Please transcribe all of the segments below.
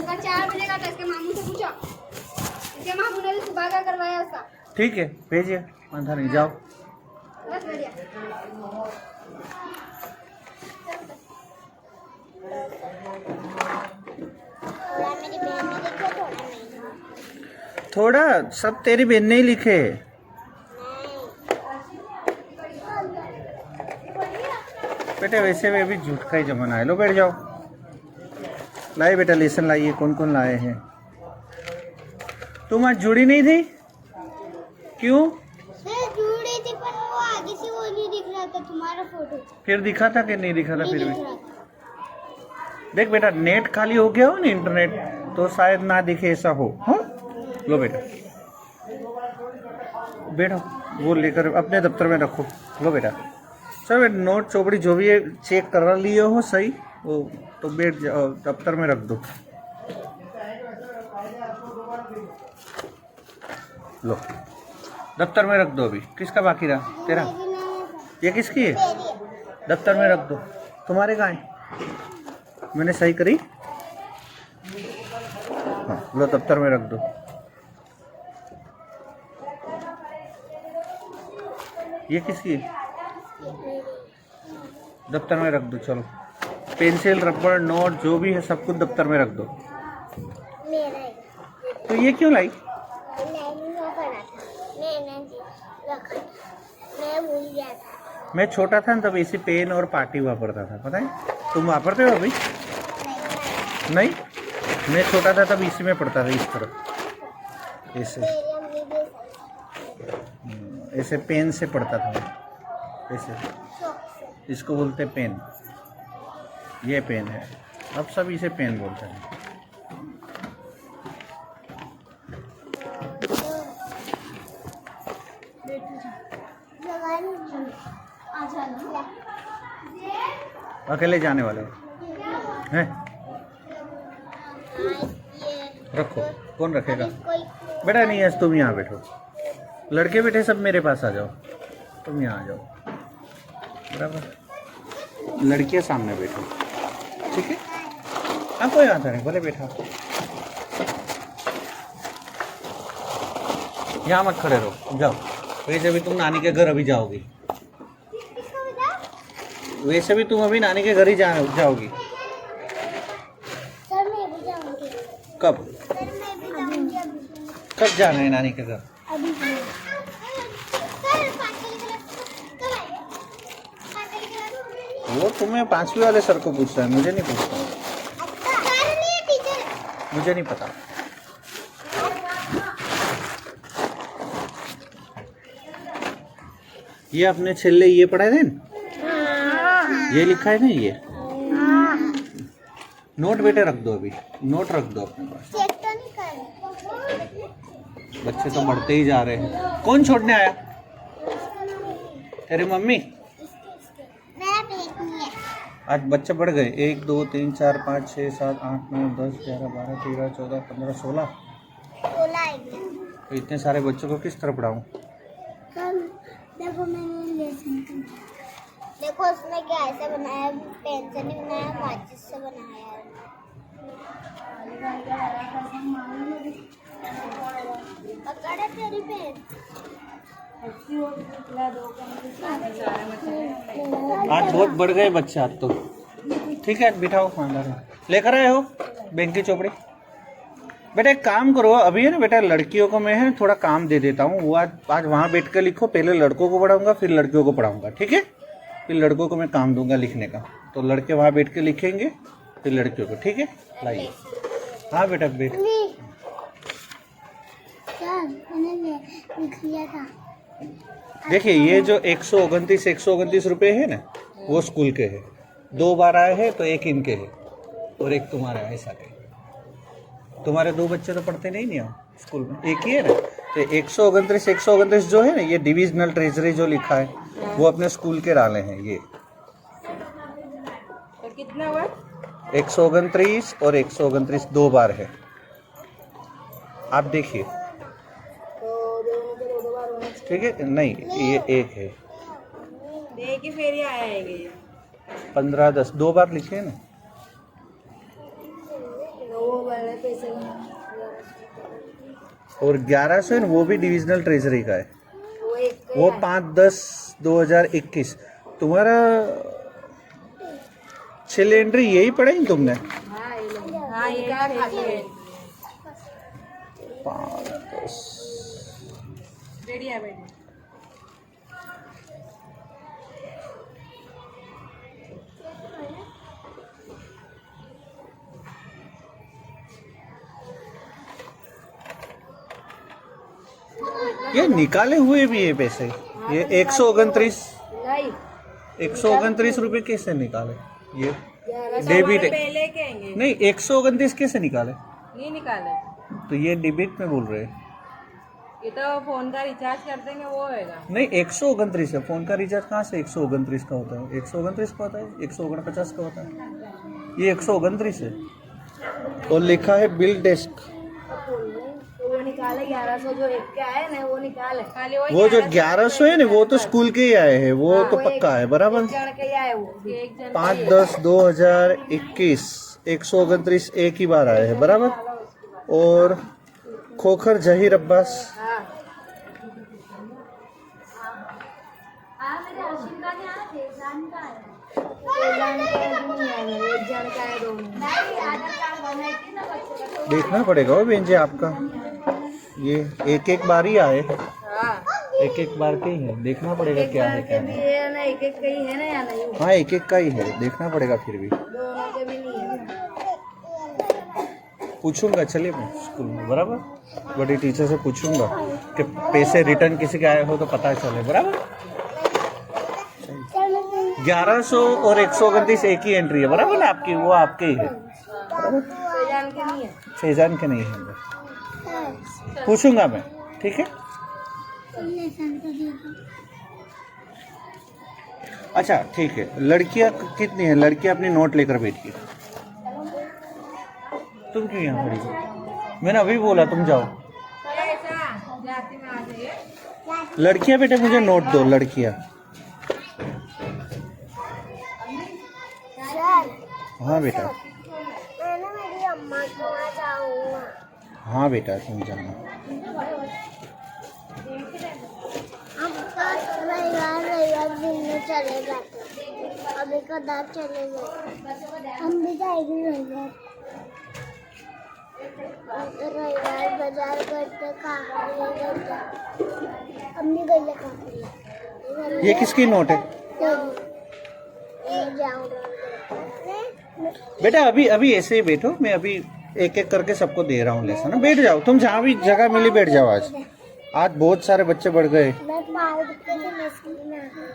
का 4 बजे का था, इसके मामू से पूछो। इसके मामू ने भी सुबह का करवाया उसका। ठीक है भेजिए, अंधा नहीं, जाओ। बस बढ़िया। मेरी बहन ने लिखा, थोड़ा नहीं। थोड़ा सब तेरी बहन ने ही लिखे। बेटे वैसे भी अभी झूठ का ही जमाना है। लो बैठ जाओ। लाइए बेटा लेसन लाइए, कौन कौन लाए हैं। तुम आज जुड़ी नहीं थी क्यों? मैं जुड़ी थी पर वो आगे से वो नहीं दिख रहा था तुम्हारा फोटो। फिर दिखा था कि नहीं दिखा था? नहीं फिर दिख भी रहा था। देख बेटा, नेट खाली हो गया हो ना इंटरनेट, तो शायद ना दिखे ऐसा हो। हाँ लो बेटा, बैठो, वो लेकर अपने दफ्तर में रखो। लो बेटा, सब नोट चौपड़ी जो भी है चेक करा लिए हो सही, वो तो बैठ जाओ, दफ्तर में रख दो। लो दफ्तर में रख दो। अभी किसका बाकी रहा? तेरा। ये किसकी है? दफ्तर में रख दो। तुम्हारे कहाँ है? मैंने सही करी? हाँ लो दफ्तर में रख दो। ये किसकी है? दफ्तर में रख दो। चलो पेंसिल रबड़ नोट जो भी है सब कुछ दफ्तर में रख दो। मेरा है। तो ये क्यों लाई? लाइनिंग में पड़ा था, मैंने रखा था, मैं भूल गया था। मैं छोटा था तब इसी पेन और पार्टी वापरता था, पता है? तुम वापरते हो अभी? नहीं, मैं छोटा था तब इसी में पढ़ता था, इस तरह ऐसे ऐसे पेन से पढ़ता था मैं, ऐसे। इसको बोलते पेन। ये पेन है, अब सब इसे पेन बोलते हैं। अकेले जाने वाले हो हैं? रखो, कौन रखेगा? बेटा नहीं, आज तुम यहाँ बैठो। लड़के बेटे सब मेरे पास आ जाओ, तुम यहाँ आ जाओ, बराबर। लड़कियाँ सामने बैठो, ठीक है? हाँ कोई आता नहीं, बोले बैठा। यहाँ मत खड़े रहो, जाओ। वैसे भी तुम नानी के घर अभी जाओगी, वैसे भी तुम अभी नानी के घर ही जाओगी। सर मैं भी जाऊंगी। कब? सर मैं भी जाऊंगी अभी। कब जाना है नानी के घर? अभी सर पाँचवीं क्लास कब आएगा? पाँचवीं क्लास। वो तुम्हें 5वीं वाले सर को पूछता है, मुझे नहीं पूछता। अच्छा सर नहीं टीचर। मुझे नहीं पता। ये अपने छेले ये पढ़ाए थे न? ये लिखा है ना ये। नोट बेटे रख दो, अभी नोट रख दो अपने पास। चेक तो नहीं कर। बच्चे तो बढ़ते ही जा रहे हैं। कौन छोड़ने आया? तेरी मम्मी? मेरा पेट नहीं है। आज बच्चे बढ़ गए। 1 2 3 4 5 6 7 8 9 10 11 12 13 14 15 16। 16 आएंगे। तो इतने सारे बच्चों को किस तरह पढ़ाऊँ? देखो मैंने लेसन किया। देखो उसने क्या ऐसा बनाया, पेन से नहीं बनाया, माचिस से बनाया है। पकड़ा तेरी पेन। आज बहुत बढ़ गए बच्चे आज तो। ठीक है बिठाओ, अंदर लेकर आए हो बैंक की चौपड़ी। बेटा एक काम करो, अभी है ना बेटा, लड़कियों को मैं है थोड़ा काम दे देता हूँ। वो आज वहाँ बैठ कर लिखो। पहले लड़कों को पढ़ाऊंगा फिर लड़कियों को पढ़ाऊंगा, ठीक है? फिर लड़कों को मैं काम दूंगा लिखने का, तो लड़के वहाँ बैठ के लिखेंगे, फिर लड़कियों को, ठीक है? लाइए। हाँ बेटा बैठ। मैंने लिख लिया था। देखिए ये जो 129 रुपये है ना, वो स्कूल के है। 2 बार आए हैं तो एक इनके है और एक तुम्हारा है, ऐसा के। तुम्हारे 2 बच्चे तो पढ़ते नहीं हो स्कूल में, एक ही है ना। तो 129 जो है ना, ये डिविजनल ट्रेजरी जो लिखा है वो अपने स्कूल के डाले हैं ये। तो कितना हुआ? 129 और 129 2 बार है। आप देखिए, तो दोनों के 2 बार होना चाहिए। ठीक है? नहीं ये एक है। देख के फिर ही आया है ये। 15 10 2 बार लिखे हैं ना। वो वाले पैसे और 1100 है ना, वो भी डिविजनल ट्रेजरी का है, वो एक वो 5/10/2021। तुम्हारा 6 एंट्री यही पढ़ाई तुमने? हाँ ये क्या खाते हैं 5/10। रेडी है बेटी ये निकाले हुए भी है पैसे, ये 129 नहीं 129 रुपए कैसे निकाले? ये डेबिट है। पहले के आएंगे नहीं 129 कैसे निकाले? नहीं निकाले तो ये डेबिट में बोल रहे हैं। ये तो फोन का रिचार्ज कर देंगे वो होएगा नहीं 129 है, फोन का रिचार्ज कहाँ से 129 का होता है? 129 का होता है, 149 का होता है, ये 129 है। और लिखा है बिल डेस्क, वो निकाले 1100 जो एक के आए ना वो निकाले खाली वो जो 1100 है ना वो तो स्कूल के ही आए हैं, वो तो पक्का है बराबर। जन के ही आए वो एक जन 5/10/2021 129 एक ही बार आए हैं बराबर। और खोखर जहीर अब्बास हाँ एक जन का है दोनों देखना पड़ेगा वो बेंजे आपका, ये एक बार ही आए, हाँ एक बार के ही है, देखना पड़ेगा एक क्या बार है के क्या भी नहीं। है ना एक एक का ही है ना या नहीं हाँ एक का ही है, देखना पड़ेगा फिर भी। दोनों के भी नहीं है पूछूंगा, चलिए मैं स्कूल में बराबर बड़ी टीचर से पूछूंगा कि पैसे रिटर्न किसी के आए हो तो पता चले बराबर। 1100 और 129 एक ही एंट्री है बराबर ना आपकी, वो आपके ही है बराबर, जान के नहीं है फैजान के नहीं है। पूछूंगा मैं, ठीक है। अच्छा ठीक है, लड़कियां कितनी है? लड़कियां अपनी नोट लेकर बैठिए। तुम क्यों यहाँ खड़ी हो? मैंने अभी बोला तुम जाओ। जाती में आ जाइए लड़कियां बेटे मुझे नोट दो, लड़कियां। हाँ बेटा, मैंने मेरी अम्मा के वहाँ जाऊँगा। हाँ बेटा तुम जाना। हम तो रविवार दिन में चले जाते हैं, अभी कदाच चले गए, हम भी जाएंगे रविवार। रविवार बाजार करते काकड़ी लेते, हम भी गए काकड़ी। ये किसकी नोट है बेटा? अभी अभी ऐसे ही बैठो, मैं अभी एक एक करके सबको दे रहा हूँ लेसन। बैठ जाओ तुम, जहाँ भी जगह मिली बैठ जाओ। आज बहुत सारे बच्चे बढ़ गए। मैं पार्क के लिए स्कूल में आ गई।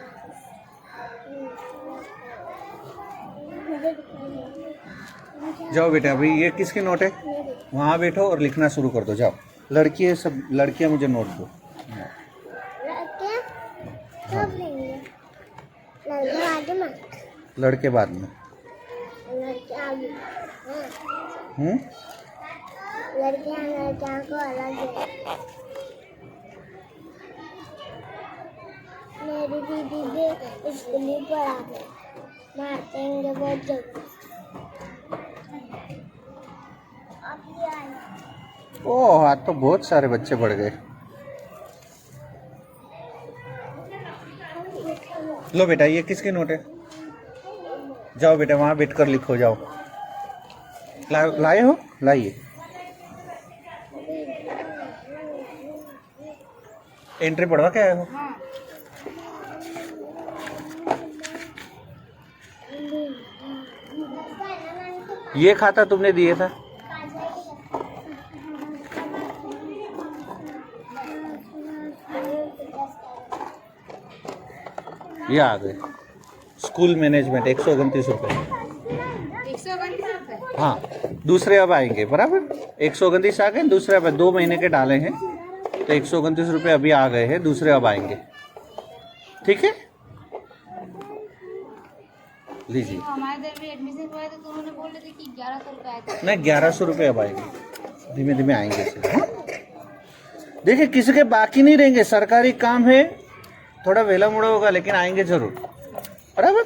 जाओ बेटा, अभी ये किसकी नोट है? वहाँ बैठो और लिखना शुरू कर दो, जाओ। लड़की सब लड़कियाँ मुझे नोट दो। कब लेंगे? लड़के आगे मत, लड़के बाद में। लड़के आगे। लड़कियाँ को अलग है। मेरी दीदी भी स्कूल ही पढ़ा है, मारते हैं बहुत जल्दी। ओह आज तो बहुत सारे बच्चे बढ़ गए। लो बेटा, ये किसकी नोट है? जाओ बेटा वहाँ बैठ कर लिखो, जाओ। लाए हो? लाइए। एंट्री पढ़वा के आए हो? ये खाता तुमने दिए था? ये आ गए स्कूल मैनेजमेंट 129 रुपये। 129 रुपए हाँ दूसरे अब आएंगे बराबर। 129 आ गए, दूसरे अब 2 महीने के डाले हैं तो 129 रुपये अभी आ गए हैं, दूसरे अब आएंगे। ठीक है, लीजिए। हमारे इधर भी एडमिशन हुआ तो उन्होंने बोल रहे थे कि 1100 रुपए आए थे। नहीं 1100 रुपये अब आएंगे, धीमे धीमे आएंगे। देखिए किसी के बाकी नहीं रहेंगे, सरकारी काम है, थोड़ा वेला मुड़ा होगा लेकिन आएंगे जरूर बराबर।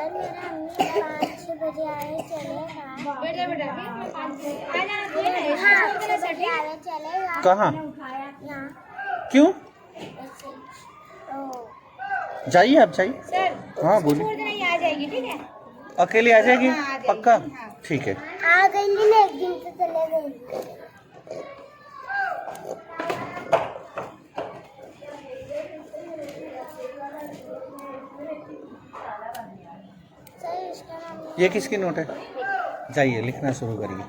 मेरा 5-6 बजे आए चलेगा। बैठ जा बेटा, आ जाना चाहिए ना, इसको हाँ, छोड़ देना कभी आए चलेगा। कहाँ? यहाँ क्यों? ऐसे। ओ, जाइए आप जाइए। सर हाँ इसको बोलिए। छोड़ देना, ये आ जाएगी, ठीक है? अकेली आ जाएगी? हाँ, आ जाएगी। पक्का? हाँ। ठीक है। आ गई ना, एक दिन से चले गई। सर इसका नाम ये किसकी नोट है? जाइए लिखना शुरू करिए।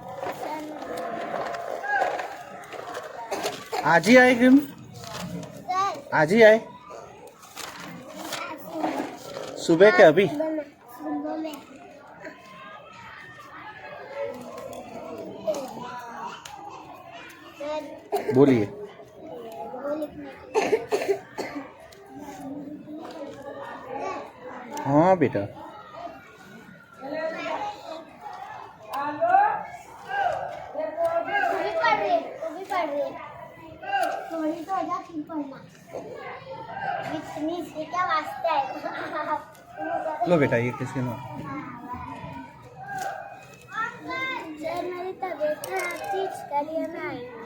आज ही आएगी हम? सर आज ही आए? सुबह के अभी? सुबह में। सर बोलिए। वो लिखने हाँ बेटा। वो भी पढ़ रही थोड़ी तो हो जा, फिर पढ़ना। इतनी से क्या वास्ते है। लो बेटा ये किसकी नोट? सर मेरी तबीयत खराब थी, इसके लिए मैं आई हूँ।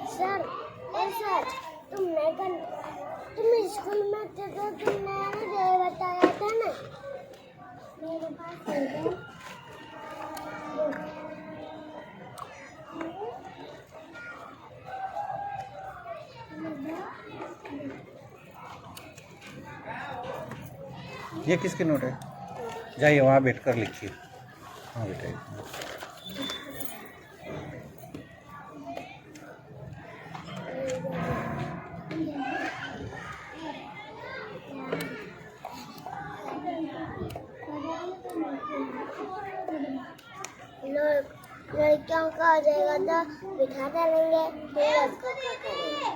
सर सर तुम स्कूल में थे तो तुमने मुझे बताया था ना। मेरे पास है। ये किसकी नोट है? जाइए वहाँ बैठ कर लिखिए। हाँ बेटा। लड़कियों का हो जाएगा तो बिठा डालेंगे, फिर लड़कों का करेंगे।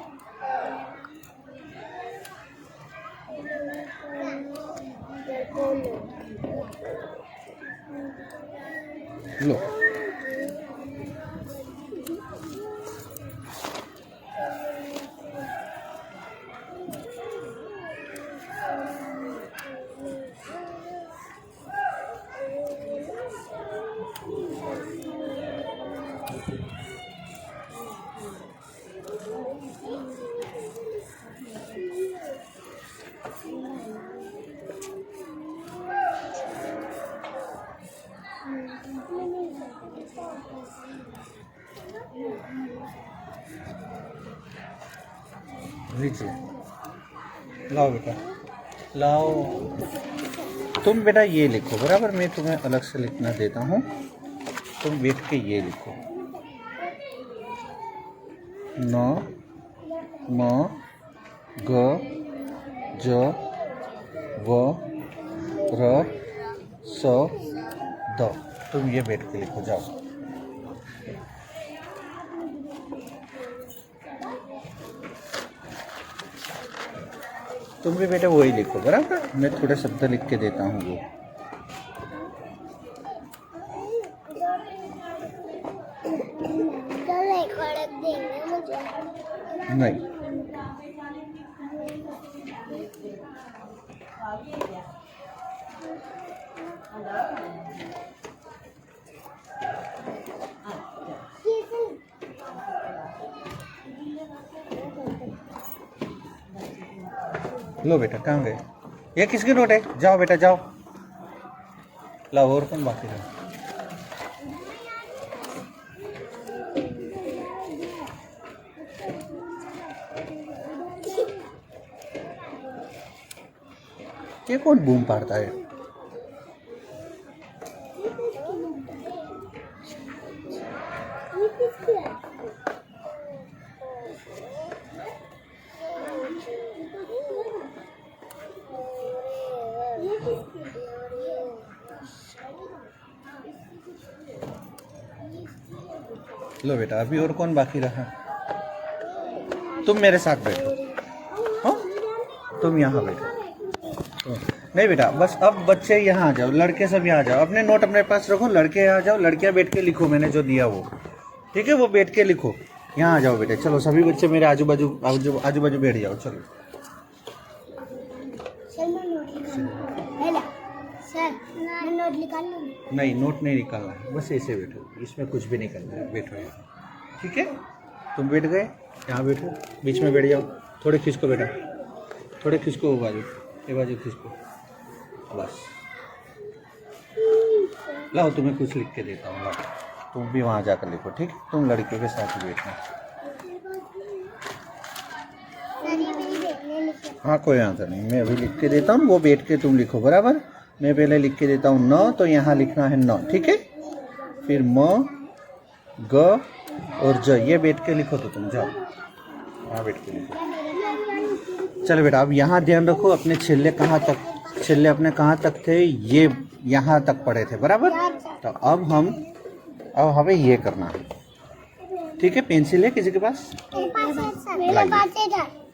लो लीजिए। लाओ बेटा लाओ। तुम बेटा ये लिखो बराबर, मैं तुम्हें अलग से लिखना देता हूँ। तुम बैठ के ये लिखो। न म ग ज व र स द। तुम ये बैठ के लिखो जाओ। तुम भी बेटा वही लिखो बराबर, मैं थोड़े शब्द लिख के देता हूँ वो। कल एक और देंगे मुझे। नहीं लो बेटा कहाँ गए? ये किसकी नोट है? जाओ बेटा जाओ। लाओ और कौन बाकी रहा? ये कौन बूम पाड़ता है? ये किसकी है? ये किसकी है? लो बेटा अभी और कौन बाकी रहा? तुम मेरे साथ बैठो। हाँ तुम यहाँ बैठो। नहीं बेटा बस अब बच्चे यहाँ आ जाओ, लड़के सब यहाँ आ जाओ। अपने नोट अपने पास रखो, लड़के यहाँ आ जाओ। लड़कियाँ बैठ के लिखो, मैंने जो दिया वो। ठीक है वो बैठ के लिखो। यहाँ आ जाओ बेटे, चलो सभी बच्चे मेरे आजू बाजू बैठ जाओ, चलो। सर मैं नोट निकाल सर मैं नोट निकाल लूँ। नहीं, नोट नहीं निकालना है, बस ऐसे बैठो, इसमें कुछ भी नहीं करना है, बैठो यहाँ, ठीक है। तुम बैठ गए, यहाँ बैठो, बीच में बैठ जाओ, थोड़े खिसको बेटा, थोड़े खिसको, वो बाजू, ये बाजू खिसको, बस। लाओ तुम्हें कुछ लिख के देता हूँ, लाओ तुम भी वहाँ जाकर लिखो, ठीक है। तुम लड़कियों के साथ ही बैठना। हाँ कोई आंसर नहीं, मैं अभी लिख के देता हूँ, वो बैठ के तुम लिखो, बराबर। मैं पहले लिख के देता हूँ न, तो यहाँ लिखना है न, ठीक है। फिर म ग और ज, ये बैठ के लिखो, तो तुम जाओ यहाँ बैठ के लिखो। चलो बेटा, अब यहाँ ध्यान रखो, अपने छेले अपने कहाँ तक थे, ये यहाँ तक पढ़े थे, बराबर। तो अब हमें ये करना है, ठीक है। पेंसिल है किसी के पास?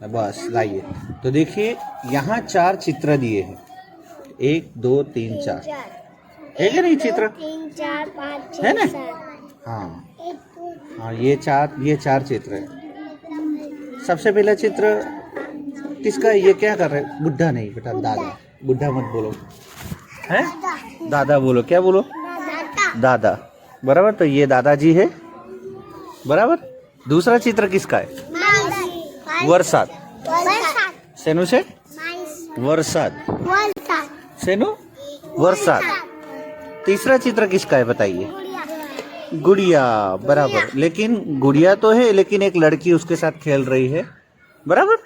बस लाइए। तो देखिए यहाँ 4 चित्र दिए हैं, 1 2 3 4, है क्या नहीं चित्र? 3 4 5 6 है ना? 7। हाँ हाँ, ये 4 चित्र है। सबसे पहला चित्र किसका? ये क्या कर रहे हैं? बुढ़ा नहीं बेटा, दादा। बुढ़ा मत बोलो, है दादा बोलो। क्या बोलो? दादा, बराबर। तो ये दादाजी है, बराबर। दूसरा चित्र किसका है? वर्षाद। सेनु से वर्षाद, सेनु वर्षाद। तीसरा चित्र किसका है बताइए? गुड़िया, बराबर। लेकिन गुड़िया तो है, लेकिन एक लड़की उसके साथ खेल रही है, बराबर।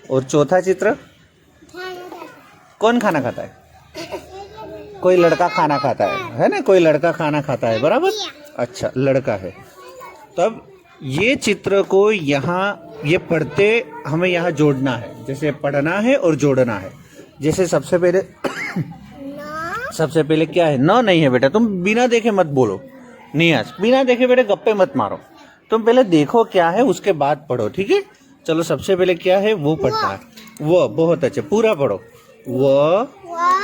और चौथा चित्र कौन खाना खाता है? कोई लड़का खाना खाता है ना? कोई लड़का खाना खाता है, बराबर। अच्छा, लड़का है। तब ये चित्र को यहाँ ये पढ़ते हमें यहाँ जोड़ना है, जैसे पढ़ना है और जोड़ना है। जैसे सबसे पहले क्या है? न नहीं है बेटा, तुम बिना देखे मत बोलो। नियाज, बिना देखे बेटे गप्पे मत मारो, तुम पहले देखो क्या है, उसके बाद पढ़ो, ठीक है। चलो सबसे पहले क्या है वो पढ़ना है। वो बहुत अच्छे, पूरा पढ़ो। व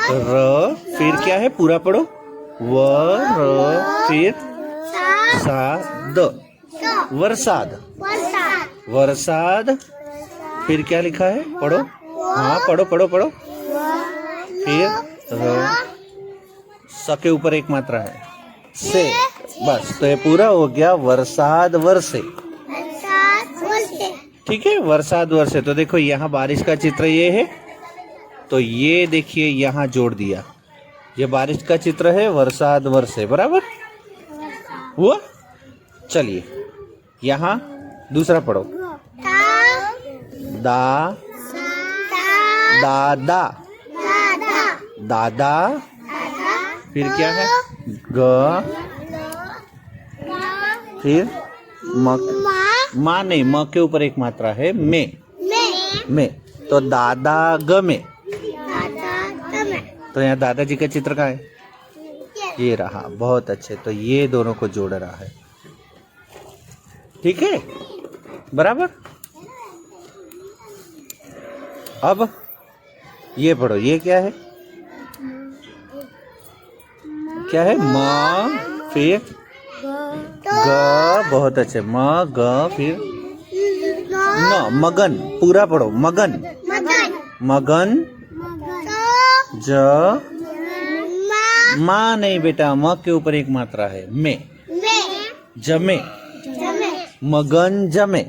र, फिर क्या है? पूरा पढ़ो। व र, फिर सा द, वर्षाद। वर्षाद, फिर क्या लिखा है? पढ़ो। हाँ पढ़ो पढ़ो पढ़ो। फिर र, स के ऊपर एक मात्रा है, से। बस, तो ये पूरा हो गया वर्षाद वर्षे, ठीक है। वर्षाद वर्षे। तो देखो यहाँ बारिश का चित्र ये है, तो ये देखिए यहाँ जोड़ दिया, ये बारिश का चित्र है, वर्षाद वर्षे, बराबर हुआ। चलिए यहाँ दूसरा पढ़ो। दा, दादा, दादा। फिर क्या है? ग, फिर माँ नहीं, म के ऊपर एक मात्रा है, में। तो दादा ग में। तो यहाँ दादाजी का चित्र कहाँ है? ये रहा, बहुत अच्छे। तो ये दोनों को जोड़ रहा है, ठीक है, बराबर। अब ये पढ़ो, ये क्या है? क्या है? म, फिर ग, बहुत अच्छे, म ग, फिर न, मगन। पूरा पढ़ो, मगन। मगन, ज, माँ नहीं बेटा, म के ऊपर एक मात्रा है, में। जमे, मगन जमे,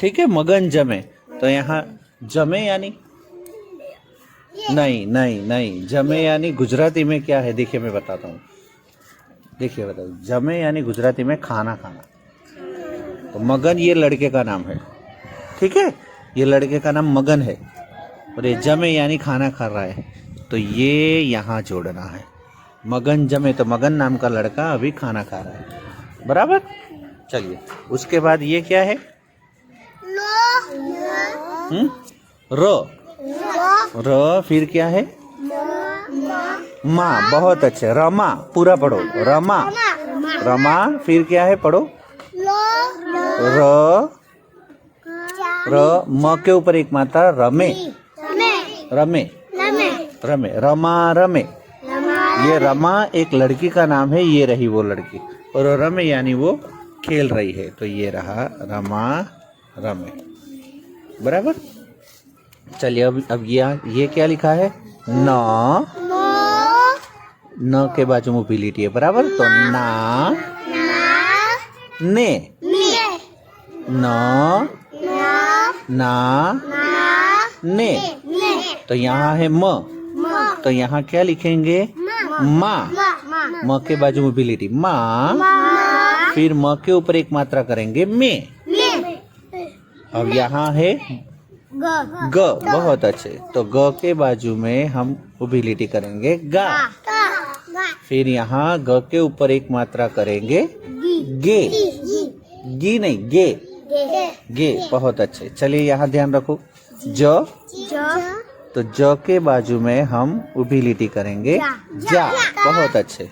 ठीक है, मगन जमे। तो यहाँ जमे यानी नहीं, जमे यानी गुजराती में क्या है? देखिए मैं बताता हूँ, देखिए बताओ। जमे यानी गुजराती में खाना खाना। तो मगन ये लड़के का नाम है, ठीक है, ये लड़के का नाम मगन है, और ये जमे यानी खाना खा रहा है, तो ये यहाँ जोड़ना है। मगन जमे, तो मगन नाम का लड़का अभी खाना खा रहा है, बराबर। चलिए उसके बाद ये क्या है? र, फिर क्या है? माँ, बहुत अच्छे, रमा। पूरा पढ़ो, रमा। फिर क्या है? पढ़ो। र, म के ऊपर एक मात्रा, रमे। रमा रमे। ये रमा एक लड़की का नाम है, ये रही वो लड़की, और रमे यानी वो खेल रही है, तो ये रहा रमा रमे, बराबर। चलिए अब ये क्या लिखा है, न, न के बाजू मोबिलिटी है, बराबर। तो ना, ने, न, ना, ने। तो यहाँ है म, तो यहाँ क्या लिखेंगे, माँ। म के बाजू मोबिलिटी माँ, फिर म के ऊपर एक मात्रा करेंगे में। अब यहाँ है ग, बहुत अच्छे। तो ग के बाजू में हम मोबिलिटी करेंगे गा, फिर यहाँ ग के ऊपर एक मात्रा करेंगे गे, गी नहीं गे, गे, बहुत अच्छे। चलिए यहाँ ध्यान रखो, ज, तो ज के बाजू में हम मोबिलिटी करेंगे जा, बहुत अच्छे।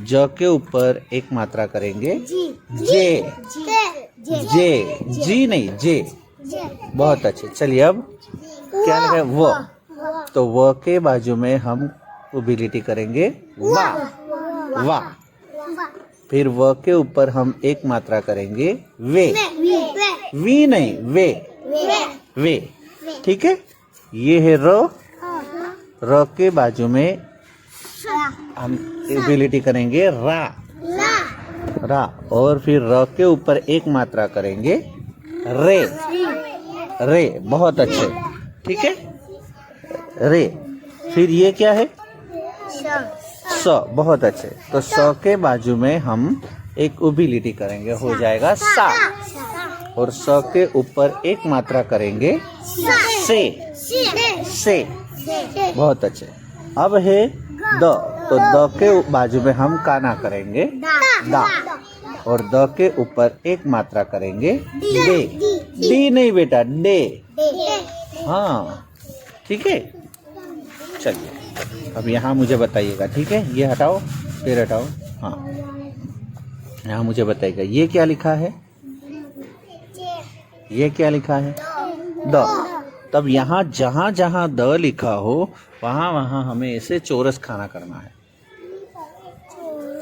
ज के ऊपर एक मात्रा करेंगे जे, जे, जी नहीं जे, बहुत अच्छे। चलिए अब क्या लगा, व, तो व के बाजू में हम मोबिलिटी करेंगे वा, वा, फिर व के ऊपर हम एक मात्रा करेंगे वे, वी नहीं वे, वे, ठीक है। ये है र, र के बाजू में हम मोबिलिटी करेंगे रा, रा, और फिर र के ऊपर एक मात्रा करेंगे रे, रे, बहुत अच्छे, ठीक है, रे। फिर ये क्या है, स, बहुत अच्छे। तो स के बाजू में हम एक मोबिलिटी करेंगे, हो जाएगा सा, और स के ऊपर एक मात्रा करेंगे से, से, बहुत अच्छे। अब है द, तो द के बाजू में हम काना करेंगे दा, और द के ऊपर एक मात्रा करेंगे दे, डी नहीं बेटा डे, हाँ, ठीक है। चलिए अब यहाँ मुझे बताइएगा, ठीक है, ये हटाओ फिर हटाओ, हाँ, यहाँ मुझे बताइएगा ये क्या लिखा है, ये क्या लिखा है, द। तब यहाँ जहाँ जहाँ द लिखा हो वहाँ वहाँ हमें इसे चौरस खाना करना है,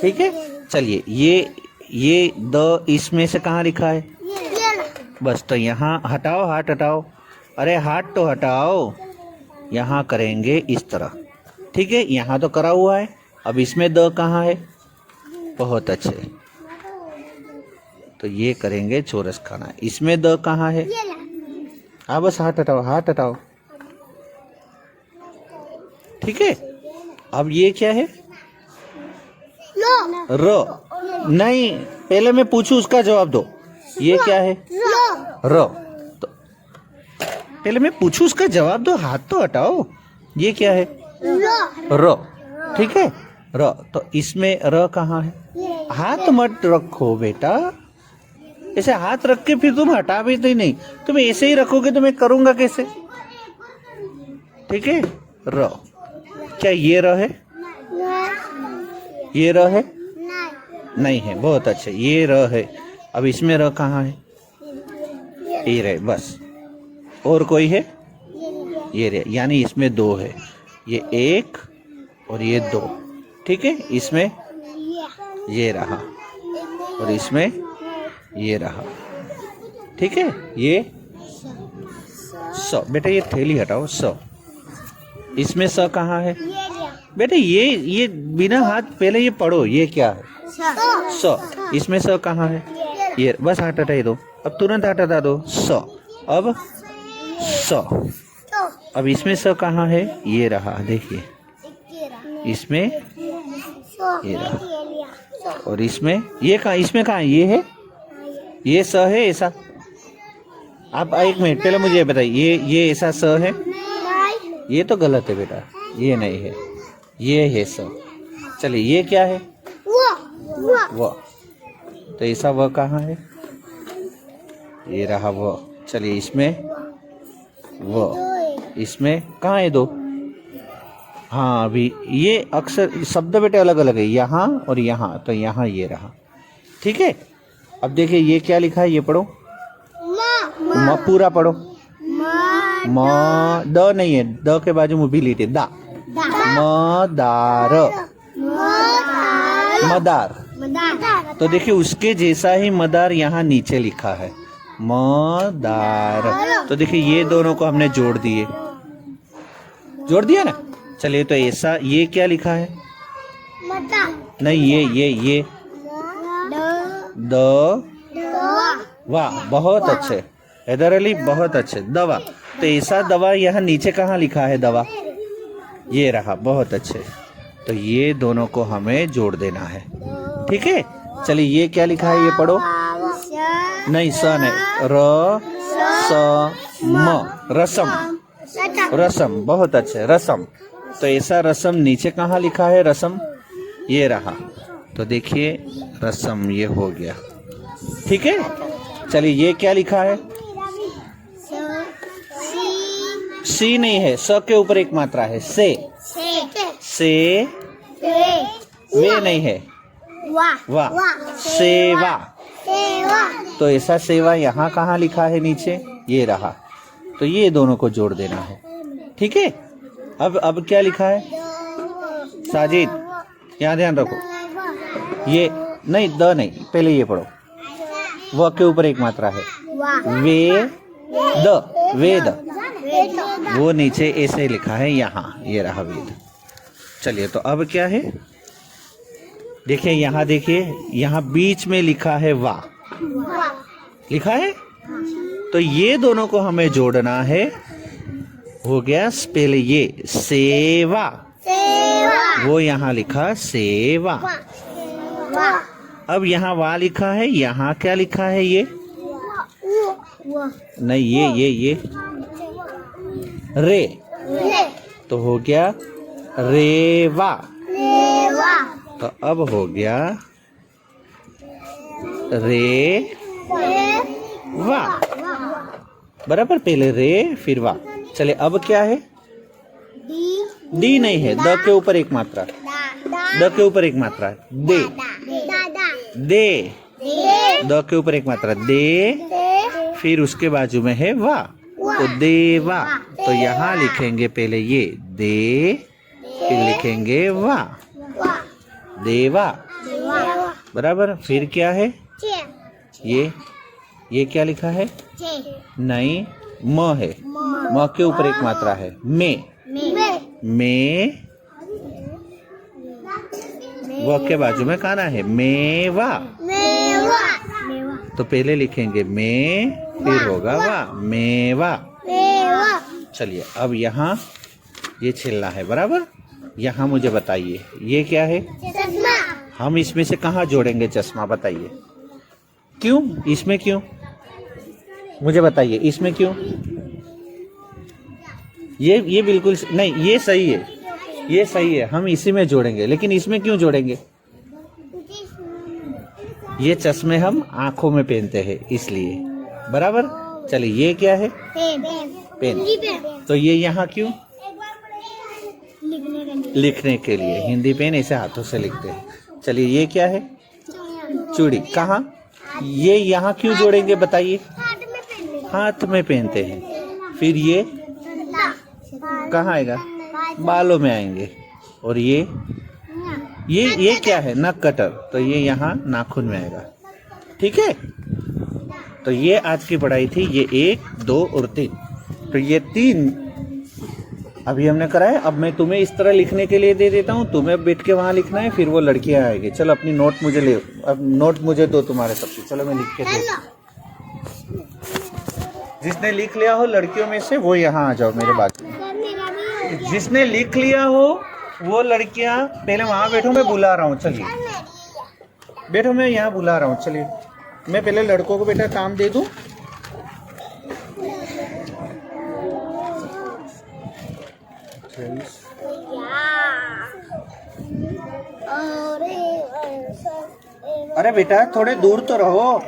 ठीक है। चलिए ये द इसमें से कहाँ लिखा है, बस, तो यहाँ हटाओ, हाथ हटाओ, अरे हाथ तो हटाओ, यहाँ करेंगे इस तरह, ठीक है। यहाँ तो करा हुआ है, अब इसमें द कहाँ है, बहुत अच्छे, तो ये करेंगे चौरस खाना। इसमें द कहाँ है, हाँ, बस हाथ हटाओ, हाथ हटाओ, ठीक है। अब ये क्या है, र, नहीं, पहले मैं पूछूं उसका जवाब दो, ये क्या है, र, तो पहले मैं पूछूं उसका जवाब दो, हाथ तो हटाओ, ये क्या है, र, ठीक है, र। तो इसमें र कहाँ है, हाथ मत रखो बेटा, ऐसे हाथ रख के फिर तुम हटा भी तो नहीं, तुम ऐसे ही रखोगे तो मैं करूंगा कैसे, ठीक है। र, क्या ये र है, ये र है, नहीं है, बहुत अच्छे, ये र है। अब इसमें र कहाँ है, ये रहे, बस, और कोई है, ये रहे, यानी इसमें दो है, ये एक और ये दो, ठीक है। इसमें ये रहा और इसमें ये रहा, ठीक है। ये स, बेटा ये थैली हटाओ, स, इसमें स कहाँ है बेटा, ये बिना हाथ, पहले ये पढ़ो, ये क्या है, स, इसमें स कहाँ है, ये, बस हाथ हटाई दो, अब तुरंत हाथ हटा दो, स, अब स, अब इसमें स कहाँ है, ये रहा, देखिए, इसमें ये रहा, और इसमें ये कहाँ, इसमें कहाँ, ये है, ये स है ऐसा, आप एक मिनट पहले मुझे बताइए, ये ऐसा स है, ये तो गलत है बेटा, ये नहीं है, ये है स। चलिए ये क्या है, वो, तो ऐसा वो कहाँ है, ये रहा वो। चलिए इसमें वो, इसमें कहाँ है दो, हाँ, अभी ये अक्सर शब्द बेटे अलग अलग है, यहाँ और यहाँ, तो यहाँ ये रहा, ठीक है। अब देखिए ये क्या लिखा है, ये पढ़ो, म पूरा पढ़ो, म, द नहीं है, द के बाजू मोबिलिटी दा, मदार, मदार, तो देखिए उसके जैसा ही मदार यहाँ नीचे लिखा है, मदार। तो देखिए ये दोनों को हमने जोड़ दिए, जोड़ दिया ना। चलिए तो ऐसा ये क्या लिखा है, मता नहीं ये द वाह, बहुत अच्छे हैदर अली, बहुत अच्छे, दवा। तो ऐसा दवा यहाँ नीचे कहाँ लिखा है, दवा ये रहा, बहुत अच्छे। तो ये दोनों को हमें जोड़ देना है, ठीक है। चलिए ये क्या लिखा है, ये पढ़ो। नहीं स नहीं, र स म, रसम, रसम, बहुत अच्छे, रसम। तो ऐसा रसम नीचे कहाँ लिखा है, रसम ये रहा। तो देखिए रसम ये हो गया, ठीक है। चलिए ये क्या लिखा है, सी नहीं है, स के ऊपर एक मात्रा है, से वे नहीं है, वाह, सेवा। तो ऐसा सेवा यहाँ कहाँ लिखा है, नीचे ये रहा। तो ये दोनों को जोड़ देना है, ठीक है। अब क्या लिखा है, साजिद यहाँ ध्यान रखो, ये नहीं, द नहीं, पहले ये पढ़ो, व के ऊपर एक मात्रा है, वेद, वो नीचे ऐसे लिखा है यहाँ, ये रहा वेद। चलिए तो अब क्या है, देखिए यहाँ, देखिए यहाँ बीच में लिखा है वा, लिखा है। तो ये दोनों को हमें जोड़ना है, हो गया। पहले ये सेवा, वो यहाँ लिखा सेवा। अब यहाँ वा लिखा है, यहाँ क्या लिखा है, ये नहीं, ये रे, तो हो गया रेवा। तो अब हो गया रे वा, बराबर, पहले रे फिर वा। चले अब क्या है, डी नहीं है, द के ऊपर एक मात्रा, द के ऊपर एक मात्रा, दे, द के ऊपर एक मात्रा, दे, फिर उसके बाजू में है वा, तो देवा। तो यहाँ लिखेंगे पहले ये दे, फिर लिखेंगे वा, देवा, बराबर। फिर क्या है, ये क्या लिखा है, नहीं, म है, म के ऊपर एक मात्रा है, में, वो के बाजू में काना है, मेवा। तो पहले लिखेंगे में, फिर होगा वा, मेवा। चलिए अब यहाँ ये छिलना है, बराबर। यहाँ मुझे बताइए ये क्या है, हम इसमें से कहाँ जोड़ेंगे चश्मा, बताइए क्यों, इसमें क्यों, मुझे बताइए इसमें क्यों। ये बिल्कुल नहीं, ये सही है, ये सही है, हम इसी में जोड़ेंगे, लेकिन इसमें क्यों जोड़ेंगे, ये चश्मे हम आंखों में पहनते हैं इसलिए, बराबर। चलिए ये क्या है, पेन, तो ये यहाँ क्यों, लिखने के लिए, हिंदी पेन ऐसे हाथों से लिखते हैं। चलिए ये क्या है, चूड़ी, कहाँ, ये यहाँ क्यों जोड़ेंगे बताइए, हाथ में पहनते हैं। फिर ये कहाँ आएगा, बालों में आएंगे। और ये क्या है, नख कटर, तो ये यहाँ नाखून में आएगा, ठीक है। तो ये आज की पढ़ाई थी, ये 1, 2 और 3। तो ये 3 अभी हमने कराए। अब मैं तुम्हें इस तरह लिखने के लिए दे देता हूँ, तुम्हें बैठ के वहाँ लिखना है, फिर वो लड़कियाँ आएगी। चलो अपनी नोट मुझे ले, अब नोट मुझे दो तुम्हारे सबसे, चलो मैं लिख के दे। जिसने लिख लिया हो लड़कियों में से वो यहाँ आ जाओ मेरे बाजू में। जिसने लिख लिया हो वो लड़कियाँ पहले वहाँ बैठो, मैं बुला रहा हूँ, चलिए बैठो, मैं यहाँ बुला रहा हूँ। चलिए मैं पहले लड़कों को बेटा काम दे दूँ। अरे बेटा थोड़े दूर तो रहो।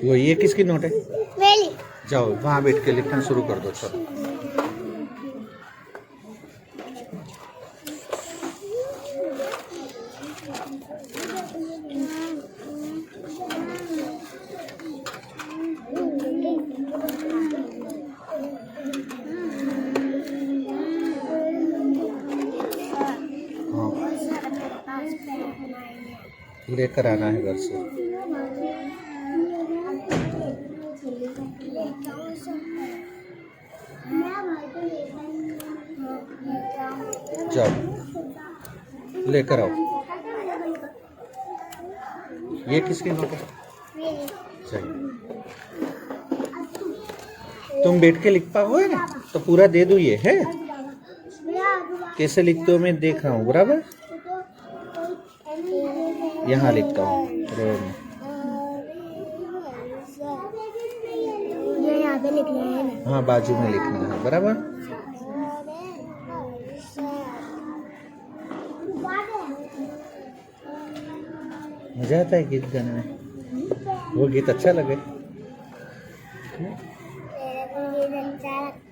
वो ये किसकी नोट है? मेरी। जाओ वहाँ बैठ के लिखना शुरू कर दो, चलो। लेकर आना है घर से। जाओ लेकर आओ। ये किसकी नोट है? चाहिए। तुम बैठ के लिख पाओगे ना, तो पूरा दे दो। ये है कैसे लिखते हो मैं देख रहा हूँ, बराबर। यहाँ लिखता हूँ रो में। ये यहाँ पे लिखना है ना? हाँ बाजू में लिखना है, बराबर। मजा आता है गीत गाने में। वो गीत अच्छा लगे। मेरे को ये अच्छा लगता है।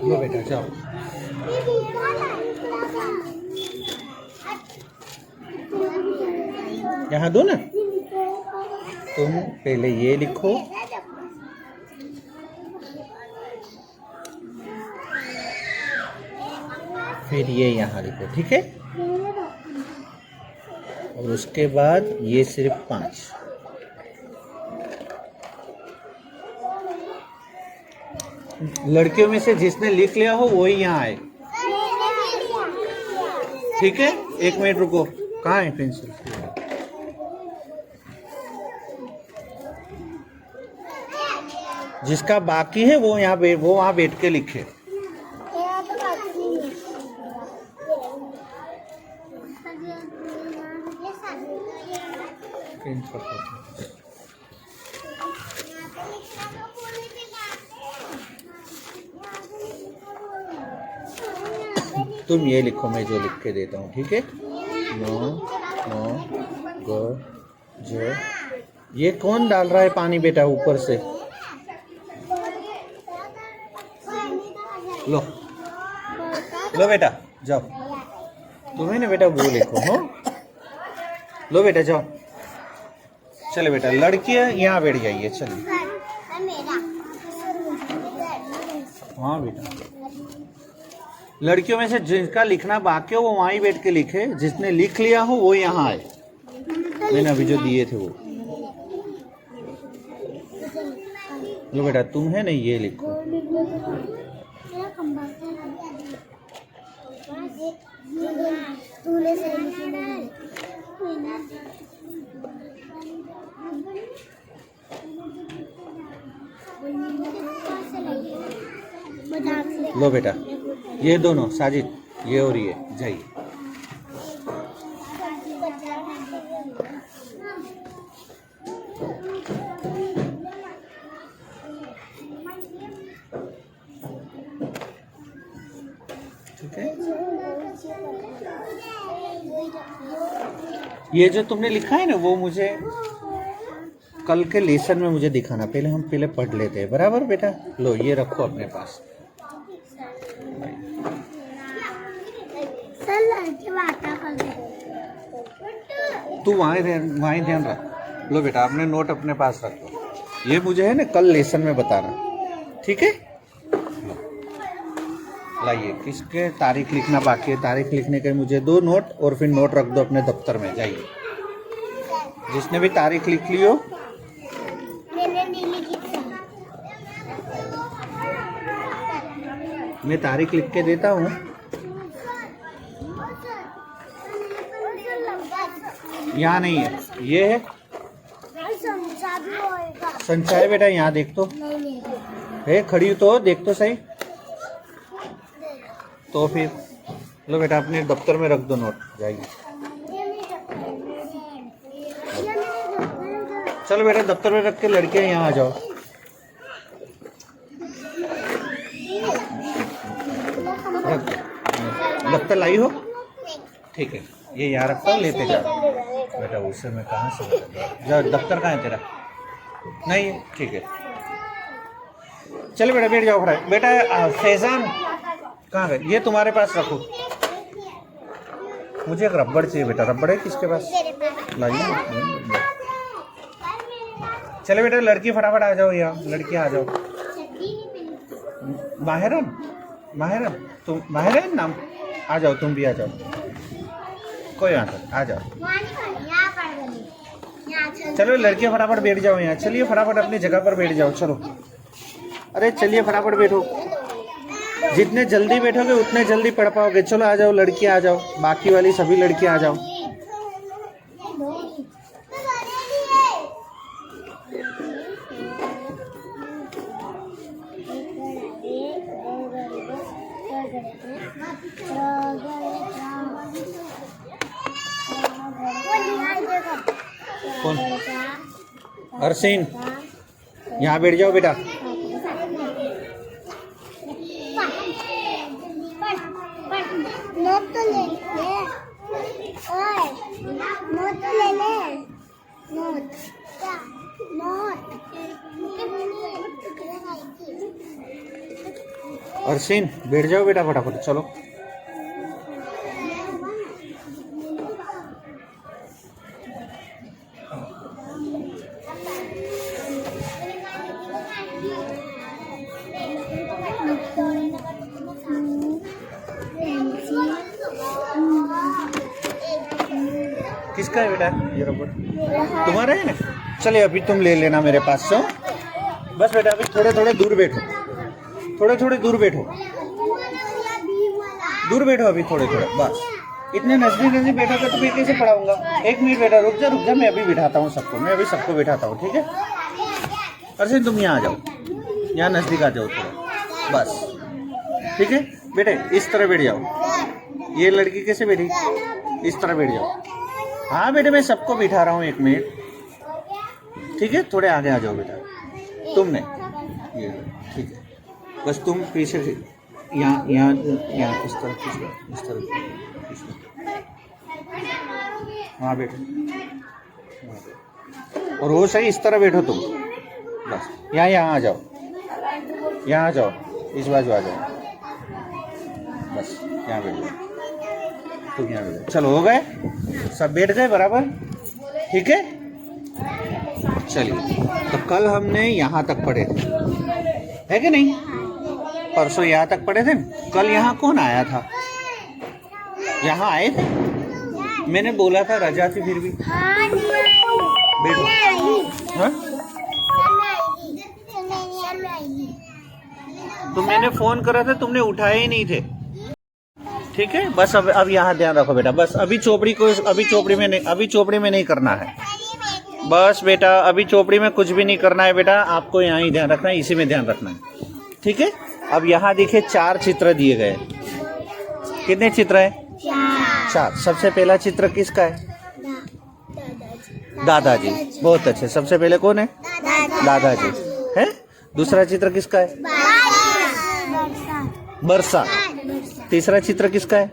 लो बेटा जाओ। यहाँ दो ना। तुम पहले ये लिखो, फिर ये यहाँ लिखो, ठीक है। और उसके बाद ये सिर्फ 5। लड़कियों में से जिसने लिख लिया हो वही यहाँ आए, ठीक है। 1 मिनट रुको, कहाँ है पेंसिल? जिसका बाकी है वो यहाँ वो वहाँ बैठ के लिखे। तुम ये लिखो, मैं जो लिख के देता हूँ, ठीक है। नो नो गो जो। ये कौन डाल रहा है पानी बेटा ऊपर से? लो लो बेटा जाओ। तुम्हें ना बेटा वो लिखो हो। लो बेटा जाओ। चले बेटा, लड़कियां यहाँ बैठ जाइए, चलिए। हाँ बेटा, लड़कियों में से जिसका लिखना बाकी हो वो वहीं बैठ के लिखे, जिसने लिख लिया हो वो यहाँ आए। मैंने अभी जो दिए थे वो। लो बेटा, तुम है ना ये लिखो। लो बेटा, ये दोनों साजिद, ये और ये जाइए। ठीक है। ये जो तुमने लिखा है ना वो मुझे कल के लेसन में मुझे दिखाना। पहले हम पढ़ लेते हैं, बराबर बेटा। लो ये रखो अपने पास। तू वहीं ध्यान रख। लो बेटा, अपने नोट अपने पास रखो। ये मुझे है ना कल लेसन में बताना, ठीक है। लाइए, किसके तारीख लिखना बाकी है? तारीख लिखने के मुझे 2 नोट और फिर नोट रख दो अपने दफ्तर में। जाइए, जिसने भी तारीख लिख ली हो। मैं तारीख लिख के देता हूँ। यहाँ नहीं है, ये है संचय बेटा, यहाँ देख तो है, खड़ी तो देख तो सही। तो फिर लो बेटा, अपने दफ्तर में रख दो, नोट जाएगी। चलो बेटा दफ्तर में रख के लड़के यहाँ आ जाओ। दफ्तर लाई हो? ठीक है, ये यहाँ रखता हूँ, लेते जाओ बेटा। उससे मैं कहाँ से जा, दफ्तर कहाँ है तेरा? नहीं है, ठीक है। चलो बेटा बैठ जाओ। खड़ा बेटा फैजान कहाँ गए? ये तुम्हारे पास रखो। मुझे एक रबड़ चाहिए बेटा। रबड़ है किसके पास? लाइए। चलो बेटा लड़की फटाफट आ जाओ, यहाँ लड़की आ जाओ। माहिरन, माहिरन तुम, माहिरन नाम, आ जाओ तुम भी आ जाओ। कोई बात आ जाओ। चलो लड़के फटाफट बैठ जाओ यहाँ। चलिए फटाफट अपनी जगह पर बैठ जाओ। चलो, अरे चलिए फटाफट बैठो। जितने जल्दी बैठोगे उतने जल्दी पढ़ पाओगे। चलो आ जाओ लड़की आ जाओ, बाकी वाली सभी लड़की आ जाओ। कौन? अरसीन, यहाँ बैठ जाओ बेटा। नोट तो ले ले, ओए नोट तो ले ले, नोट क्या नोट। अरसीन बैठ जाओ बेटा फटाफट। चलो किसका है बेटा ये रबड़? तुम्हारा है ना? चलिए अभी तुम ले लेना मेरे पास से। बस बेटा अभी थोड़े थोड़े दूर बैठो, थोड़े थोड़े दूर बैठो, दूर बैठो अभी थोड़े थोड़े। बस इतने नजदीक नजदीक बैठोगे तो फिर कैसे पढ़ाऊंगा? एक मिनट बेटा, रुक जा, मैं अभी बिठाता हूँ सबको, मैं अभी सबको बिठाता हूँ, ठीक है? अरे तुम यहाँ आ जाओ, यहाँ नजदीक आ जाओ थोड़ा, बस ठीक है बेटे। इस तरह बैठ जाओ। ये लड़की कैसे बैठी? इस तरह बैठ जाओ। हाँ बेटे मैं सबको बिठा रहा हूँ, एक मिनट, ठीक है? थोड़े आगे आ जाओ बेटा। तुमने ये ठीक है, बस तुम पीछे यहाँ यहाँ यहाँ इस तरफ, इस तरफ। हाँ बेटे, और वो सही इस तरह बैठो तुम। बस यहाँ आ जाओ, यहाँ आ जाओ, इस बाजू आ जाओ। बस यहाँ बैठ जाओ, तुम यहाँ बैठ जाओ। चलो हो गए, सब बैठ गए बराबर, ठीक है? चलिए, तो कल हमने यहाँ तक पढ़े थे, है कि नहीं? परसों यहाँ तक पढ़े थे। कल यहाँ कौन आया था? यहाँ आए थे? मैंने बोला था रजा थी, फिर भी बैठो। हाँ? तो मैंने फोन करा था, तुमने उठाए ही नहीं थे, ठीक है? बस अब यहाँ ध्यान रखो बेटा। बस अभी चोपड़ी में नहीं करना है। बस बेटा अभी चोपड़ी में कुछ भी नहीं करना है बेटा, आपको यहाँ ही ध्यान रखना है, इसी में ध्यान रखना है, ठीक है? अब यहाँ देखिए 4 चित्र दिए गए। कितने चित्र है? 4। सबसे पहला चित्र किसका है? दादाजी। बहुत अच्छे, सबसे पहले कौन है? दादाजी है। दूसरा चित्र किसका है? बरसा। तीसरा चित्र किसका है?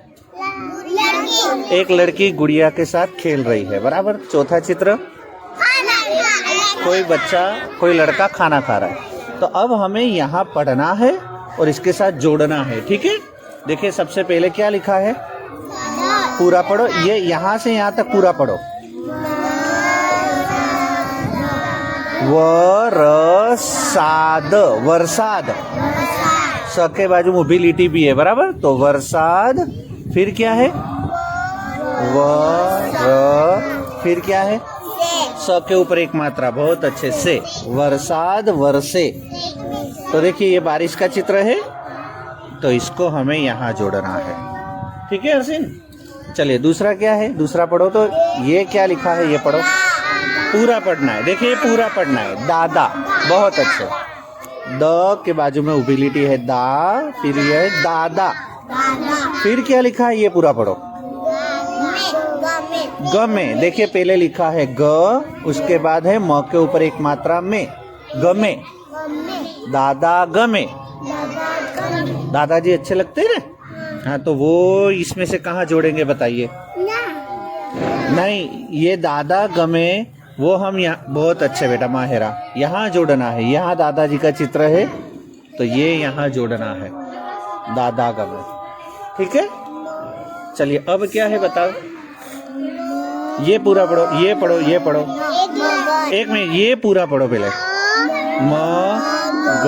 एक लड़की गुड़िया के साथ खेल रही है, बराबर। चौथा चित्र कोई बच्चा, कोई लड़का खाना खा रहा है। तो अब हमें यहाँ पढ़ना है और इसके साथ जोड़ना है, ठीक है? देखिए सबसे पहले क्या लिखा है? पूरा पढ़ो, ये यहाँ से यहाँ तक पूरा पढ़ो। वरसाद, वरसाद। स के बाजू मोबिलिटी भी है, बराबर। तो वरसाद, फिर क्या है? फिर क्या है? स के ऊपर एक मात्रा, बहुत अच्छे से। वरसाद, वर्षे। तो देखिए ये बारिश का चित्र है, तो इसको हमें यहाँ जोड़ना है। ठीक है हर्षिन, चलिए दूसरा क्या है, दूसरा पढ़ो। तो ये क्या लिखा है ये पढ़ो, पूरा पढ़ना है। देखिए पूरा पढ़ना है, दादा, बहुत अच्छे। द के बाजू में उबिलिटी है दा, फिर ये है दादा, फिर क्या लिखा है ये पूरा पढ़ो। ग में देखिए पहले लिखा है ग, उसके बाद है म के ऊपर एक मात्रा में, ग में, दादा ग में। दादाजी अच्छे लगते हैं ना। हाँ तो वो इसमें से कहाँ जोड़ेंगे बताइए। नहीं, ये दादा ग में वो हम यहाँ, बहुत अच्छे बेटा माहिरा, यहाँ जोड़ना है। यहाँ दादाजी का चित्र है तो ये यहाँ जोड़ना है दादा ग में। ठीक है, चलिए अब क्या है बताओ। ये पूरा पढ़ो, ये पढ़ो, ये पढ़ो। एक मिनट, ये पूरा पढ़ो पहले। म ग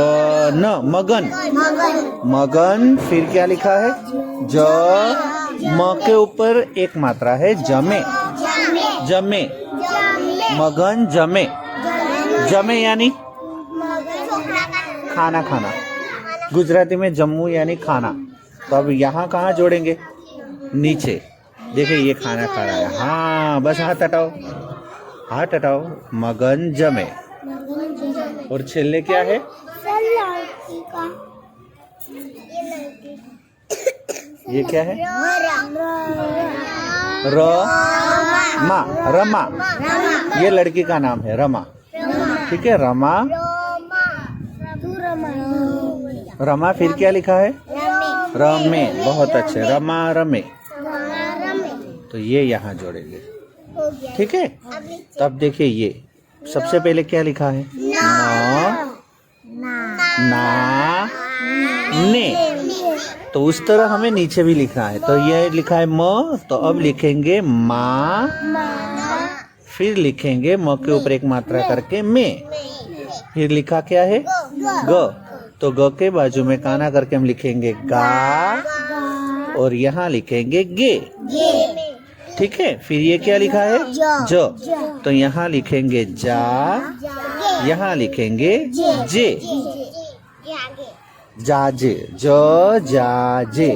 न, मगन, मगन। फिर क्या लिखा है ज, म के ऊपर एक मात्रा है जमे, जमे, मगन जमे। जमे यानी खाना खाना, गुजराती में जम्मू यानी खाना। तो अब यहाँ कहाँ जोड़ेंगे, नीचे। देखिए ये खाना खा रहा है, हाँ बस हाथ हटाओ, हाथ हटाओ, मगन जमे। और छेले क्या है, ये क्या है, रमा, रमा, ये लड़की का नाम है रमा। ठीक है, रमा, रमा। फिर क्या लिखा है, रमे, बहुत अच्छे, रमा रमे। तो ये यहाँ जोड़ेंगे। ठीक है, तब देखिए ये सबसे पहले क्या लिखा है, ना ने। तो उस तरह हमें नीचे भी लिखना है। तो ये लिखा है म, तो अब लिखेंगे माँ, फिर लिखेंगे म के ऊपर एक मात्रा करके में। फिर लिखा क्या है ग, तो ग के बाजू में काना करके हम लिखेंगे गा, और यहाँ लिखेंगे गे। ठीक है, फिर ये क्या लिखा है ज, तो यहाँ लिखेंगे जा, यहाँ लिखेंगे जे, जाजे, ज जाजे।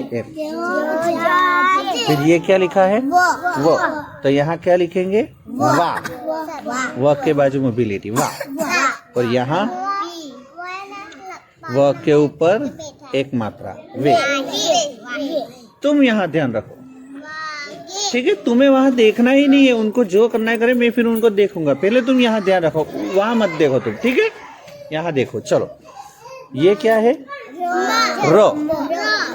फिर ये क्या लिखा है वो, तो यहाँ क्या लिखेंगे वाह, व के बाजू में बिलिटी वाह, और यहाँ व के ऊपर एक मात्रा वे। तुम यहाँ ध्यान रखो, ठीक है, तुम्हें वहां देखना ही नहीं है, उनको जो करना है करे, मैं फिर उनको देखूंगा। पहले तुम यहाँ ध्यान रखो, वहां मत देखो तुम। ठीक है, यहाँ देखो। चलो ये क्या है र,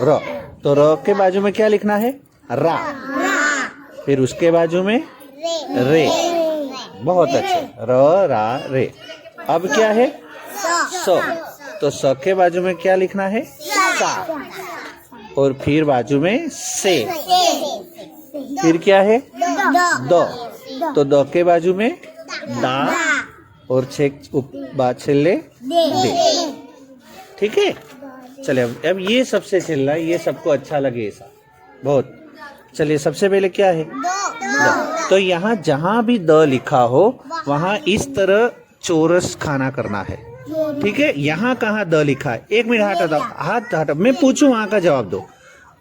र, तो र के बाजू में क्या लिखना है रा, फिर उसके बाजू में रे, बहुत अच्छे, र रा रे। अब क्या है स, तो स के बाजू में क्या लिखना है सा, और फिर बाजू में से। फिर क्या है द, तो द के बाजू में दा, और छेले दे। ठीक है, चलिए अब ये सबसे चल रहा है, ये सबको अच्छा लगे ऐसा बहुत। चलिए सबसे पहले क्या है द, तो यहाँ जहाँ भी द लिखा हो वहाँ इस तरह चौरस खाना करना है। ठीक है, यहाँ कहाँ द लिखा है, एक मिनट हाथ हटाओ, हाथ हटाओ, मैं पूछूं वहाँ का जवाब दो,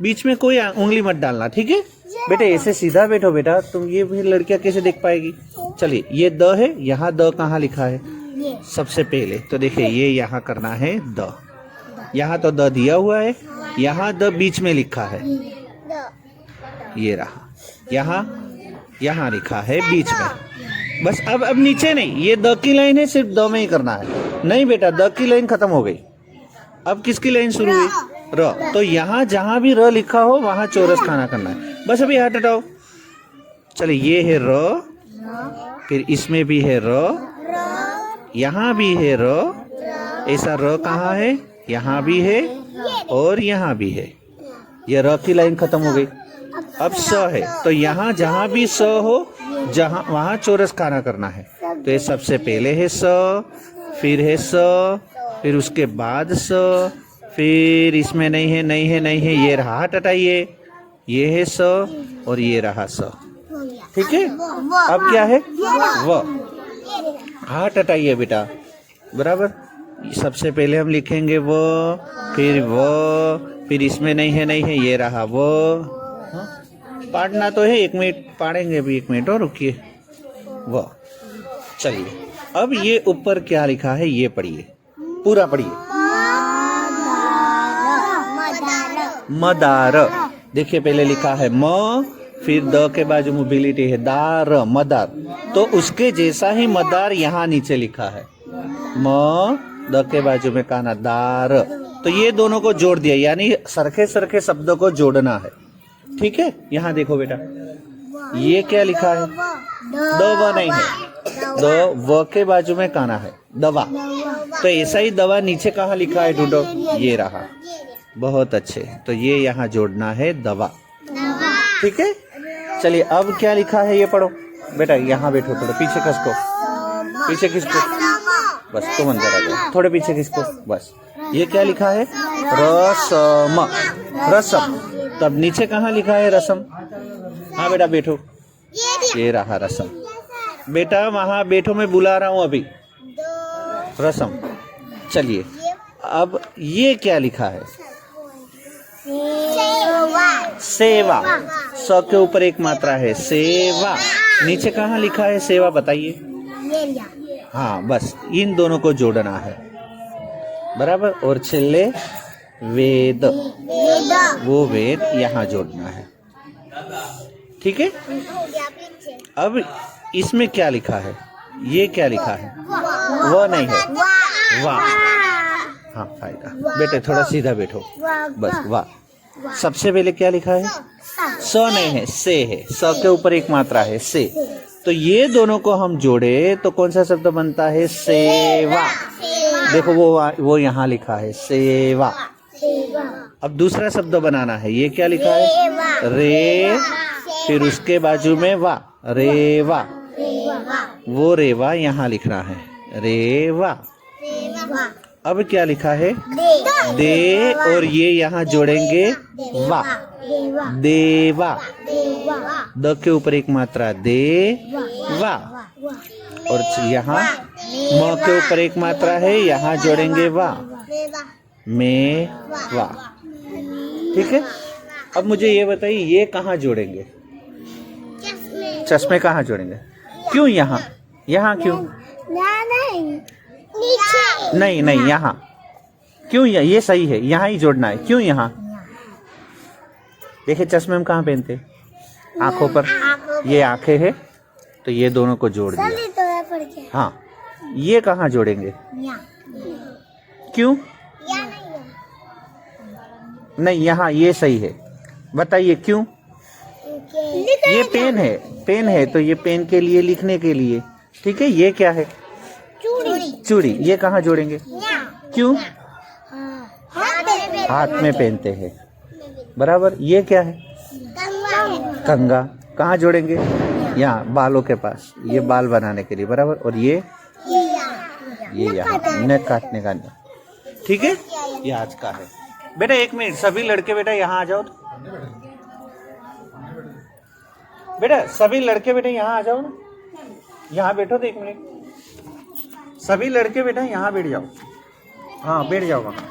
बीच में कोई उंगली मत डालना। ठीक है बेटे, ऐसे सीधा बैठो बेटा, तुम ये भी लड़कियां कैसे देख पाएगी। चलिए ये द है, यहाँ द कहाँ लिखा है सबसे पहले, तो देखिए ये यहाँ करना है द, यहाँ तो द दिया हुआ है, यहाँ द बीच में लिखा है, ये रहा, यहाँ लिखा है बीच में। बस अब नीचे नहीं, ये द की लाइन है, सिर्फ द में ही करना है। नहीं बेटा, द की लाइन खत्म हो गई, अब किसकी लाइन शुरू हुई र। तो यहाँ जहाँ भी र लिखा हो वहाँ चौरस खाना करना है। बस अभी हाथ हटाओ। चलिए ये है र, फिर इसमें भी है र, यहाँ भी है र, ऐसा र कहाँ है, यहाँ भी है और यहाँ भी है। ये र की लाइन खत्म हो गई। अब स है, तो यहाँ जहाँ भी स हो जहाँ वहाँ चौरस खाना करना है। तो ये सबसे पहले है स, फिर है स, फिर उसके बाद स, फिर इसमें नहीं है, नहीं है, नहीं है, ये रहा, हट हटाइए, ये है स और ये रहा स। ठीक है, अब क्या है व, हाथ हटाइए बेटा, बराबर। सबसे पहले हम लिखेंगे व, फिर इसमें नहीं है ये रहा वो। हाँ? पढ़ना तो है, 1 मिनट पढ़ेंगे अभी, 1 मिनट और रुकिए। वो चलिए, अब ये ऊपर क्या लिखा है ये पढ़िए, पूरा पढ़िए। मदार, देखिए पहले लिखा है म, फिर द के बाजू मोबिलिटी है दार, मदार। तो उसके जैसा ही मदार यहाँ नीचे लिखा है, म द के बाजू में काना दार। तो ये दोनों को जोड़ दिया, यानी सरखे सरखे शब्दों को जोड़ना है। ठीक है, यहाँ देखो बेटा, ये क्या लिखा है, दवा नहीं है, द व के बाजू में काना है दवा। तो ऐसा ही दवा नीचे कहाँ लिखा है ढूंढो, ये रहा। बहुत अच्छे, तो ये यहाँ जोड़ना है दवा। ठीक है, चलिए अब क्या लिखा है ये पढ़ो बेटा, यहाँ बैठो, थोड़ा पीछे खिसको, पीछे खिसको, बस तुम अंदर आ जाओ, थोड़े पीछे खिसको, बस। ये क्या लिखा है, रसम, रसम। तब नीचे कहाँ लिखा है रसम, हाँ बेटा बैठो, ये रहा रसम। बेटा वहां बैठो, मैं बुला रहा हूँ अभी, रसम। चलिए अब ये क्या लिखा है, सेवा। स के ऊपर एक मात्रा है, सेवा। नीचे कहाँ लिखा है सेवा, बताइए। हाँ बस, इन दोनों को जोड़ना है, बराबर। और छिल्ले वेद, वो वेद यहाँ जोड़ना है। ठीक है, अब इसमें क्या लिखा है, ये क्या लिखा है, वो नहीं है, वाह। हाँ फायदा, बेटे थोड़ा सीधा बैठो, बस वाह। सबसे पहले क्या लिखा है, स नहीं है, से है, स के ऊपर एक मात्रा है, से। तो ये दोनों को हम जोड़े तो कौन सा शब्द बनता है, सेवा। देखो वो यहाँ लिखा है, सेवा। अब दूसरा शब्द बनाना है, ये क्या लिखा है, रे, फिर उसके बाजू में वा, रेवा। वो रेवा यहाँ लिखना है, रेवा। अब क्या लिखा है, दे, और ये यहाँ जोड़ेंगे वा, देवा। द के ऊपर एक मात्रा, दे वा। और यहाँ म के ऊपर एक मात्रा है, यहाँ जोड़ेंगे वा, में वा। ठीक है, अब मुझे ये बताइए ये कहाँ जोड़ेंगे, चश्मे कहाँ जोड़ेंगे, क्यों यहाँ, यहाँ क्यों, नहीं नहीं यहाँ क्यों, ये सही है, यहाँ ही जोड़ना है, क्यों यहाँ। देखिए चश्मे हम कहाँ पहनते, आंखों पर, ये आंखें है तो ये दोनों को जोड़ दिया। हाँ, ये कहाँ जोड़ेंगे, क्यों, नहीं यहाँ, ये सही है, बताइए क्यों। ये पेन है, पेन है तो ये पेन के लिए, लिखने के लिए। ठीक है, ये क्या है, चूड़ी। ये कहाँ जोड़ेंगे, क्यों, हाथ में पहनते हैं, बराबर। ये क्या है, कंगा। कहाँ जोड़ेंगे, यहाँ बालों के पास, ये बाल बनाने के लिए, बराबर। और ये यहाँ नेक काटने का। ठीक है, ये आज का है। बेटा 1 मिनट, सभी लड़के बेटा यहाँ आ जाओ। बेटा सभी लड़के बेटा यहाँ आ जाओ ना, यहाँ बैठो तो 1 मिनट। सभी लड़के बेटा यहाँ बैठ जाओ, हाँ बैठ जाओ वहाँ।